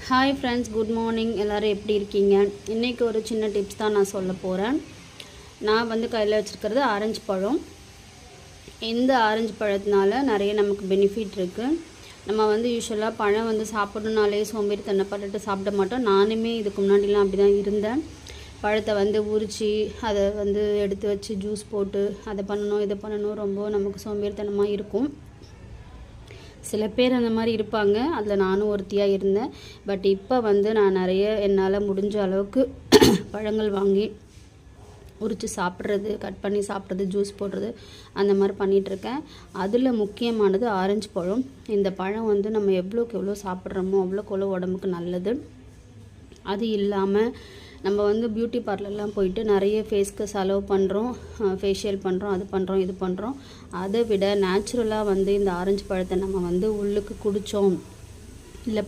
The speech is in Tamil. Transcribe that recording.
Hi friends, good morning. எல்லோரும் எப்படி இருக்கீங்க? இன்றைக்கி ஒரு சின்ன டிப்ஸ் தான் நான் சொல்ல போகிறேன். நான் கையில் வச்சுருக்கிறது ஆரஞ்சு பழம். இந்த ஆரஞ்சு பழத்தினால நிறைய நமக்கு பெனிஃபிட் இருக்குது. நம்ம யூஸ்வலாக பழம் சாப்பிடணுனாலே சோம்பேறித்தனப்பட்டுட்டு சாப்பிட மாட்டோம். நானுமே இதுக்கு முன்னாடிலாம் அப்படி தான் இருந்தேன். பழத்தை உரித்து அதை எடுத்து வச்சு ஜூஸ் போட்டு அதை பண்ணணும் இதை பண்ணணும், ரொம்ப நமக்கு சோம்பேறித்தனமாக இருக்கும். சில பேர் அந்த மாதிரி இருப்பாங்க, அதில் நானும் ஒருத்தியாக இருந்தேன். பட் இப்போ நான் நிறைய என்னால் முடிஞ்ச அளவுக்கு பழங்கள் வாங்கி உரித்து சாப்பிட்றது, கட் பண்ணி சாப்பிட்றது, ஜூஸ் போடுறது, அந்த மாதிரி பண்ணிகிட்ருக்கேன். அதில் முக்கியமானது ஆரஞ்சு பழம். இந்த பழம் நம்ம எவ்வளோக்கு எவ்வளோ சாப்பிட்றோமோ அவ்வளோக்கு எவ்வளோ உடம்புக்கு நல்லது. அது இல்லாமல் நம்ம பியூட்டி பார்லர்லாம் போயிட்டு நிறைய ஃபேஸ்க்கு செலவு பண்ணுறோம், ஃபேஷியல் பண்ணுறோம், அது பண்ணுறோம் இது பண்ணுறோம். அதை விட நேச்சுரலாக இந்த ஆரஞ்சு பழத்தை நம்ம உள்ளுக்கு குடித்தோம், இல்லை